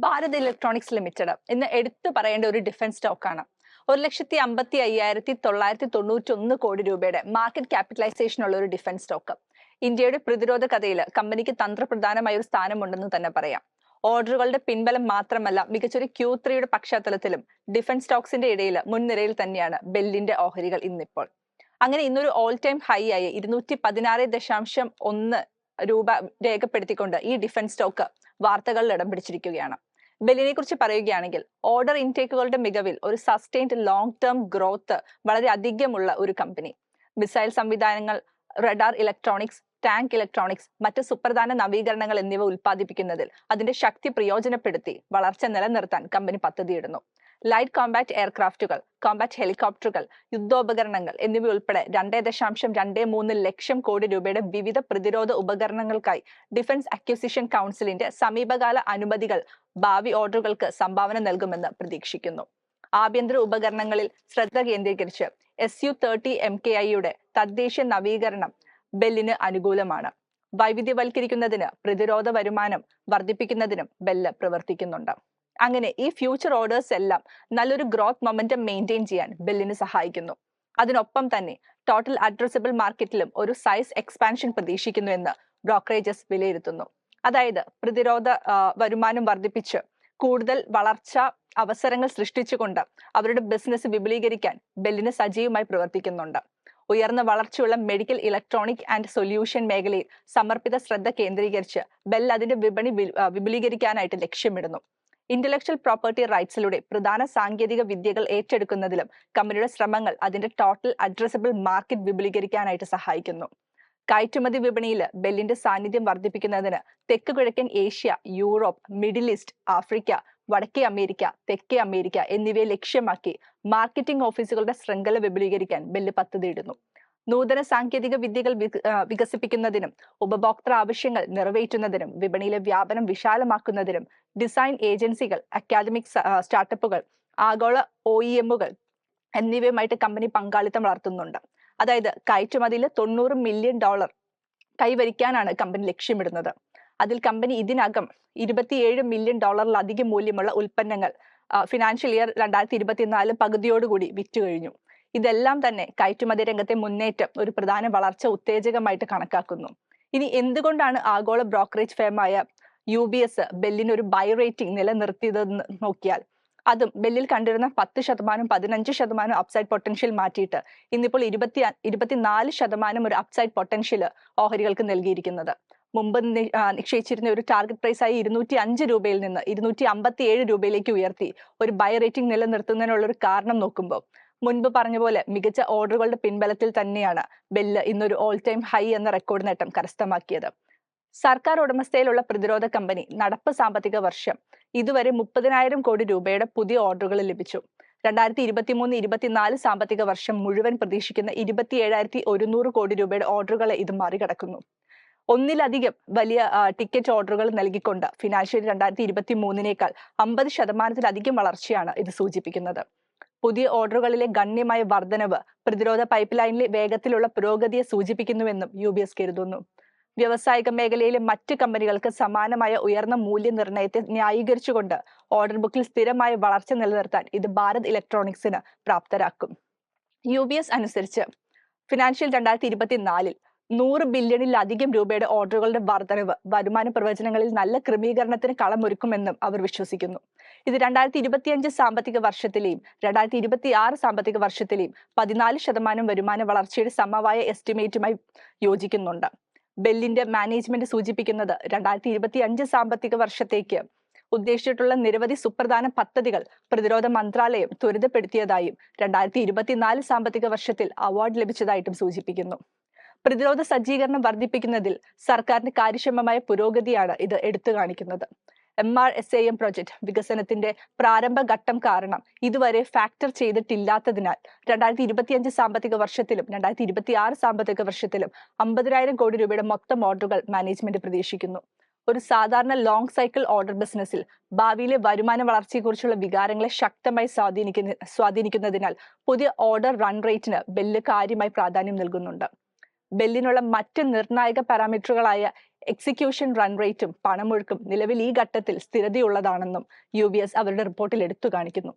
Bharat electronics limited ഇന്ന് എടുത്തു പറയേണ്ട ഒരു ഡിഫൻസ് സ്റ്റോക്കാണ്. 1,55,991 കോടി രൂപയുടെ മാർക്കറ്റ് ക്യാപിറ്റലൈസേഷൻ ഉള്ള ഒരു ഡിഫൻസ് സ്റ്റോക്ക്. ഇന്ത്യയുടെ പ്രതിരോധ കഥയിൽ കമ്പനിക്ക് തന്ത്രപ്രധാനമായ ഒരു സ്ഥാനമുണ്ടെന്ന് തന്നെ പറയാം. ഓർഡറുകളുടെ പിൻബലം മാത്രമല്ല, മികച്ചൊരു Q3യുടെ പശ്ചാത്തലത്തിലും ഡിഫൻസ് സ്റ്റോക്സിന്റെ ഇടയിൽ മുൻനിരയിൽ തന്നെയാണ് ബെല്ലിന്റെ ഓഹരികൾ ഇന്നിപ്പോൾ. അങ്ങനെ ഇന്നൊരു ഓൾ ടൈം ഹൈ ആയി 216.1 രൂപ രേഖപ്പെടുത്തിക്കൊണ്ട് ഈ ഡിഫൻസ് സ്റ്റോക്ക് വാർത്തകളിൽ ഇടം പിടിച്ചിരിക്കുകയാണ്. ബെല്ലിനെ കുറിച്ച് പറയുകയാണെങ്കിൽ, ഓർഡർ ഇൻടേക്കുകളുടെ മികവിൽ ഒരു സസ്റ്റൈൻഡ് ലോങ് ടേം ഗ്രോത്ത് വളരെ അധികമുള്ള ഒരു കമ്പനി. മിസൈൽ സംവിധാനങ്ങൾ, റഡാർ ഇലക്ട്രോണിക്സ്, ടാങ്ക് ഇലക്ട്രോണിക്സ്, മറ്റ് സുപ്രധാന നവീകരണങ്ങൾ എന്നിവ ഉൽപ്പാദിപ്പിക്കുന്നതിൽ അതിന്റെ ശക്തി പ്രയോജനപ്പെടുത്തി വളർച്ച നിലനിർത്താൻ കമ്പനി പദ്ധതിയിടുന്നു. ലൈറ്റ് കോമ്പാക്ട് എയർക്രാഫ്റ്റുകൾ, കോമ്പാക്ട് ഹെലികോപ്റ്ററുകൾ, യുദ്ധോപകരണങ്ങൾ എന്നിവ ഉൾപ്പെടെ 2.23 ലക്ഷം കോടി രൂപയുടെ വിവിധ പ്രതിരോധ ഉപകരണങ്ങൾക്കായി ഡിഫൻസ് അക്വിസിഷൻ കൗൺസിലിന്റെ സമീപകാല അനുമതികൾ ഭാവി ഓർഡറുകൾക്ക് സംഭാവന നൽകുമെന്ന് പ്രതീക്ഷിക്കുന്നു. ആഭ്യന്തര ഉപകരണങ്ങളിൽ ശ്രദ്ധ കേന്ദ്രീകരിച്ച് Su-30 MKIയുടെ തദ്ദേശീയ നവീകരണം ബെല്ലിന് അനുകൂലമാണ്. വൈവിധ്യവൽക്കരിക്കുന്നതിന്, പ്രതിരോധ വരുമാനം വർദ്ധിപ്പിക്കുന്നതിനും ബെല്ല് പ്രവർത്തിക്കുന്നുണ്ട്. അങ്ങനെ ഈ ഫ്യൂച്ചർ ഓർഡേഴ്സ് എല്ലാം നല്ലൊരു ഗ്രോത്ത് മൊമെന്റം മെയിൻറ്റെയിൻ ചെയ്യാൻ ബെല്ലിന് സഹായിക്കുന്നു. അതിനൊപ്പം തന്നെ ടോട്ടൽ അഡ്രസബിൾ മാർക്കറ്റിലും ഒരു സൈസ് എക്സ്പാൻഷൻ പ്രതീക്ഷിക്കുന്നു എന്ന് ബ്രോക്കറേജസ് വിലയിരുത്തുന്നു. അതായത് പ്രതിരോധ വരുമാനം വർദ്ധിപ്പിച്ച് കൂടുതൽ വളർച്ച അവസരങ്ങൾ സൃഷ്ടിച്ചുകൊണ്ട് അവരുടെ ബിസിനസ് വിപുലീകരിക്കാൻ ബെല്ലിന് സജീവമായി പ്രവർത്തിക്കുന്നുണ്ട്. ഉയർന്ന വളർച്ചയുള്ള മെഡിക്കൽ, ഇലക്ട്രോണിക് ആൻഡ് സൊല്യൂഷൻ മേഖലയിൽ സമർപ്പിത ശ്രദ്ധ കേന്ദ്രീകരിച്ച് ബെൽ അതിന്റെ വിപണി വിപുലീകരിക്കാനായിട്ട് ലക്ഷ്യമിടുന്നു. ഇന്റലക്ച്വൽ പ്രോപ്പർട്ടി റൈറ്റ്സിലൂടെ പ്രധാന സാങ്കേതിക വിദ്യകൾ ഏറ്റെടുക്കുന്നതിലും കമ്പനിയുടെ ശ്രമങ്ങൾ അതിന്റെ ടോട്ടൽ അഡ്രസബിൾ മാർക്കറ്റ് വിപുലീകരിക്കാനായിട്ട് സഹായിക്കുന്നു. കയറ്റുമതി വിപണിയിൽ ബെല്ലിന്റെ സാന്നിധ്യം വർദ്ധിപ്പിക്കുന്നതിന് തെക്ക് കിഴക്കൻ Asia, Europe, middle east, Africa, വടക്കേ അമേരിക്ക, തെക്കേ അമേരിക്ക എന്നിവയെ ലക്ഷ്യമാക്കി മാർക്കറ്റിംഗ് ഓഫീസുകളുടെ ശൃംഖല വിപുലീകരിക്കാൻ ബെല്ല് പദ്ധതിയിടുന്നു. നൂതന സാങ്കേതിക വിദ്യകൾ വികസിപ്പിക്കുന്നതിനും ഉപഭോക്തൃ ആവശ്യങ്ങൾ നിറവേറ്റുന്നതിനും വിപണിയിലെ വ്യാപനം വിശാലമാക്കുന്നതിനും ഡിസൈൻ ഏജൻസികൾ, അക്കാദമിക് സ്റ്റാർട്ടപ്പുകൾ, ആഗോള OEMകൾ എന്നിവയുമായിട്ട് കമ്പനി പങ്കാളിത്തം വളർത്തുന്നുണ്ട്. അതായത് കയറ്റുമതിയിൽ $90 മില്യൺ കൈവരിക്കാനാണ് കമ്പനി ലക്ഷ്യമിടുന്നത്. അതിൽ കമ്പനി ഇതിനകം $27 മില്യൺ അധികം മൂല്യമുള്ള ഉൽപ്പന്നങ്ങൾ ഫിനാൻഷ്യൽ ഇയർ 2024 പകുതിയോടുകൂടി വിറ്റുകഴിഞ്ഞു. ഇതെല്ലാം തന്നെ കയറ്റുമതി രംഗത്തെ മുന്നേറ്റം ഒരു പ്രധാന വളർച്ച ഉത്തേജകമായിട്ട് കണക്കാക്കുന്നു. ഇനി എന്തുകൊണ്ടാണ് ആഗോള ബ്രോക്കറേജ് ഫേമായ UBS ബെല്ലിന് ഒരു ബൈ റേറ്റിംഗ് നിലനിർത്തിയതെന്ന് നോക്കിയാൽ, അതും ബെല്ലിൽ കണ്ടിരുന്ന 10%, 15% അപ്സൈഡ് പൊട്ടൻഷ്യൽ മാറ്റിയിട്ട് ഇന്നിപ്പോൾ 24% ഒരു അപ്സൈഡ് പൊട്ടൻഷ്യൽ ഓഹരികൾക്ക് നൽകിയിരിക്കുന്നത്. മുമ്പ് നിശ്ചയിച്ചിരുന്ന ഒരു ടാർഗറ്റ് പ്രൈസായി 205 രൂപയിൽ നിന്ന് 257 രൂപയിലേക്ക് ഉയർത്തി ഒരു ബൈ റേറ്റിംഗ് നിലനിർത്തുന്നതിനുള്ള ഒരു കാരണം നോക്കുമ്പോൾ, മുൻപ് പറഞ്ഞ പോലെ മികച്ച ഓർഡറുകളുടെ പിൻബലത്തിൽ തന്നെയാണ് ബെല്ല് ഇന്നൊരു ഓൾ ടൈം ഹൈ എന്ന റെക്കോർഡ് നേട്ടം കരസ്ഥമാക്കിയത്. സർക്കാർ ഉടമസ്ഥയിലുള്ള പ്രതിരോധ കമ്പനി നടപ്പ് സാമ്പത്തിക വർഷം ഇതുവരെ 30,000 കോടി രൂപയുടെ പുതിയ ഓർഡറുകൾ ലഭിച്ചു. 2023-24 സാമ്പത്തിക വർഷം മുഴുവൻ പ്രതീക്ഷിക്കുന്ന 27,100 കോടി രൂപയുടെ ഓർഡറുകളെ ഇത് മറികടക്കുന്നു. ഒന്നിലധികം വലിയ ടിക്കറ്റ് ഓർഡറുകൾ നൽകിക്കൊണ്ട് ഫിനാൻഷ്യൽ 2023-നേക്കാൾ 50% വളർച്ചയാണ് ഇത് സൂചിപ്പിക്കുന്നത്. പുതിയ ഓർഡറുകളിലെ ഗണ്യമായ വർധനവ് പ്രതിരോധ പൈപ്പ് ലൈനിലെ വേഗത്തിലുള്ള പുരോഗതിയെ സൂചിപ്പിക്കുന്നുവെന്നും UBS കരുതുന്നു. വ്യാവസായിക മേഖലയിലെ മറ്റ് കമ്പനികൾക്ക് സമാനമായ ഉയർന്ന മൂല്യനിർണ്ണയത്തെ ന്യായീകരിച്ചുകൊണ്ട് ഓർഡർ ബുക്കിൽ സ്ഥിരമായ വളർച്ച നിലനിർത്താൻ ഇത് ഭാരത് ഇലക്ട്രോണിക്സിന് പ്രാപ്തരാക്കും. UBS അനുസരിച്ച് ഫിനാൻഷ്യൽ 2024 100 ബില്യണിലധികം രൂപയുടെ ഓർഡറുകളുടെ വർധനവ് വരുമാന പ്രവചനങ്ങളിൽ നല്ല ക്രമീകരണത്തിന് കളമൊരുക്കുമെന്നും അവർ വിശ്വസിക്കുന്നു. ഇത് 2025 സാമ്പത്തിക വർഷത്തിലെയും 2026 സാമ്പത്തിക വർഷത്തിലെയും 14% വരുമാന വളർച്ചയുടെ സമവായ എസ്റ്റിമേറ്റുമായി യോജിക്കുന്നുണ്ട്. ബെല്ലിന്റെ മാനേജ്മെന്റ് സൂചിപ്പിക്കുന്നത് 2025 സാമ്പത്തിക വർഷത്തേക്ക് ഉദ്ദേശിച്ചിട്ടുള്ള നിരവധി സുപ്രധാന പദ്ധതികൾ പ്രതിരോധ മന്ത്രാലയം ത്വരിതപ്പെടുത്തിയതായും 2024 സാമ്പത്തിക വർഷത്തിൽ അവാർഡ് ലഭിച്ചതായിട്ടും സൂചിപ്പിക്കുന്നു. പ്രതിരോധ സജ്ജീകരണം വർദ്ധിപ്പിക്കുന്നതിൽ സർക്കാരിന്റെ കാര്യക്ഷമമായ പുരോഗതിയാണ് ഇത് എടുത്തു കാണിക്കുന്നത്. MRSAM പ്രൊജക്ട് വികസനത്തിന്റെ പ്രാരംഭ ഘട്ടം കാരണം ഇതുവരെ ഫാക്ടർ ചെയ്തിട്ടില്ലാത്തതിനാൽ 2025 സാമ്പത്തിക വർഷത്തിലും 2026 സാമ്പത്തിക വർഷത്തിലും 50,000 കോടി രൂപയുടെ മൊത്തം ഓർഡറുകൾ മാനേജ്മെന്റ് പ്രതീക്ഷിക്കുന്നു. ഒരു സാധാരണ ലോങ് സൈക്കിൾ ഓർഡർ ബിസിനസ്സിൽ ഭാവിയിലെ വരുമാന വളർച്ചയെക്കുറിച്ചുള്ള വികാരങ്ങളെ ശക്തമായി സ്വാധീനിക്കുന്നതിനാൽ പുതിയ ഓർഡർ റൺ റേറ്റിന് ബെല്ല് കാര്യമായി പ്രാധാന്യം നൽകുന്നുണ്ട്. ബെല്ലിനുള്ള മറ്റ് നിർണായക പാരാമീറ്ററുകളായ എക്സിക്യൂഷൻ റൺ റേറ്റും പണമൊഴുക്കും നിലവിൽ ഈ ഘട്ടത്തിൽ സ്ഥിരതയുള്ളതാണെന്നും UBS അവരുടെ റിപ്പോർട്ടിൽ എടുത്തു കാണിക്കുന്നു.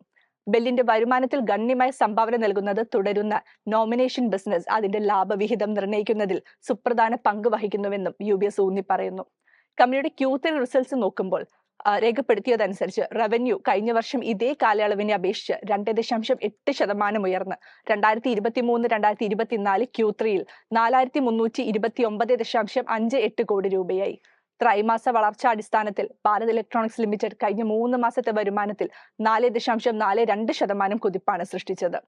ബെല്ലിന്റെ വരുമാനത്തിൽ ഗണ്യമായ സംഭാവന നൽകുന്നത് തുടരുന്ന നോമിനേഷൻ ബിസിനസ് അതിന്റെ ലാഭവിഹിതം നിർണ്ണയിക്കുന്നതിൽ സുപ്രധാന പങ്ക് വഹിക്കുന്നുവെന്നും UBS ഊന്നി പറയുന്നു. കമ്പനിയുടെ Q3 റിസൾട്ട്സ് നോക്കുമ്പോൾ രേഖപ്പെടുത്തിയതനുസരിച്ച് റവന്യൂ കഴിഞ്ഞ വർഷം ഇതേ കാലയളവിനെ അപേക്ഷിച്ച് 2.8% ഉയർന്ന് 2023-2024 Q3-ൽ 4329.58 കോടി രൂപയായി. ത്രൈമാസ വളർച്ചാടിസ്ഥാനത്തിൽ ഭാരത് ഇലക്ട്രോണിക്സ് ലിമിറ്റഡ് കഴിഞ്ഞ 3 മാസത്തെ വരുമാനത്തിൽ 4.42% കുതിപ്പാണ് സൃഷ്ടിച്ചത്.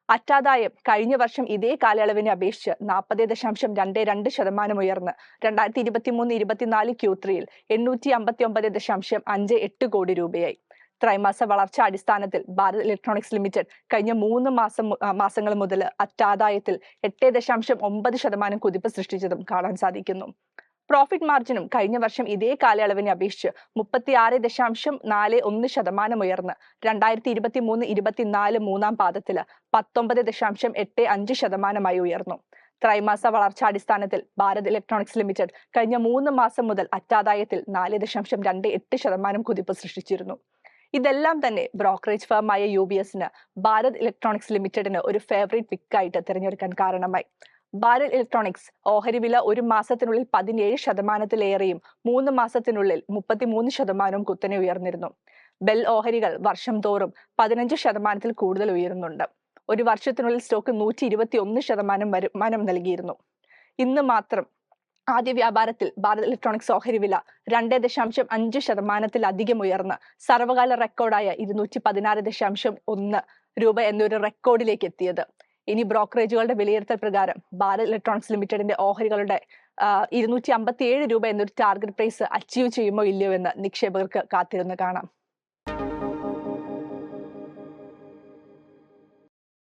അറ്റാദായം കഴിഞ്ഞ വർഷം ഇതേ കാലയളവിനെ അപേക്ഷിച്ച് 40.22% ഉയർന്ന് 2023-24 Q3-ൽ 859.58 കോടി രൂപയായി. ത്രൈമാസ വളർച്ച അടിസ്ഥാനത്തിൽ ഭാരത് ഇലക്ട്രോണിക്സ് ലിമിറ്റഡ് കഴിഞ്ഞ 3 മാസങ്ങൾ മുതൽ അറ്റാദായത്തിൽ 8.9% കുതിപ്പ് സൃഷ്ടിച്ചതും കാണാൻ സാധിക്കുന്നു. പ്രോഫിറ്റ് മാർജിനും കഴിഞ്ഞ വർഷം ഇതേ കാലയളവിനെ അപേക്ഷിച്ച് 36.41% ഉയർന്ന് 2023-24 മൂന്നാം പാദത്തില് 19.85% ഉയർന്നു. ത്രൈമാസ വളർച്ചാടിസ്ഥാനത്തിൽ ഭാരത് ഇലക്ട്രോണിക്സ് ലിമിറ്റഡ് കഴിഞ്ഞ 3 മാസം മുതൽ അറ്റാദായത്തിൽ 4.28% കുതിപ്പ് സൃഷ്ടിച്ചിരുന്നു. ഇതെല്ലാം തന്നെ ബ്രോക്കറേജ് ഫേമായ UBSന് ഭാരത് ഇലക്ട്രോണിക്സ് ലിമിറ്റഡിന് ഒരു ഫേവറേറ്റ് പിക്കായിട്ട് തിരഞ്ഞെടുക്കാൻ കാരണമായി. ഭാരത് ഇലക്ട്രോണിക്സ് ഓഹരി വില 1 മാസത്തിനുള്ളിൽ 17%-ലേറെയും 3 മാസത്തിനുള്ളിൽ 33% കുത്തനെ ഉയർന്നിരുന്നു. ബെൽ ഓഹരികൾ വർഷം തോറും 15%-ൽ കൂടുതൽ ഉയരുന്നുണ്ട്. ഒരു വർഷത്തിനുള്ളിൽ സ്റ്റോക്ക് 121% വരുമാനം നൽകിയിരുന്നു. ഇന്ന് മാത്രം ആദ്യ വ്യാപാരത്തിൽ ഭാരത് ഇലക്ട്രോണിക്സ് ഓഹരി വില 2.5%-ലധികം ഉയർന്ന് സർവകാല റെക്കോർഡായ 216.1 രൂപ എന്നൊരു റെക്കോർഡിലേക്ക് എത്തിയത്. ഇനി ബ്രോക്കറേജുകളുടെ വിലയിരുത്തൽ പ്രകാരം ഭാരത് ഇലക്ട്രോണിക്സ് ലിമിറ്റഡിന്റെ ഓഹരികളുടെ 257 രൂപ എന്നൊരു ടാർഗറ്റ് പ്രൈസ് അച്ചീവ് ചെയ്യുമോ ഇല്ലയോ എന്ന് നിക്ഷേപകർക്ക് കാത്തിരുന്ന് കാണാം.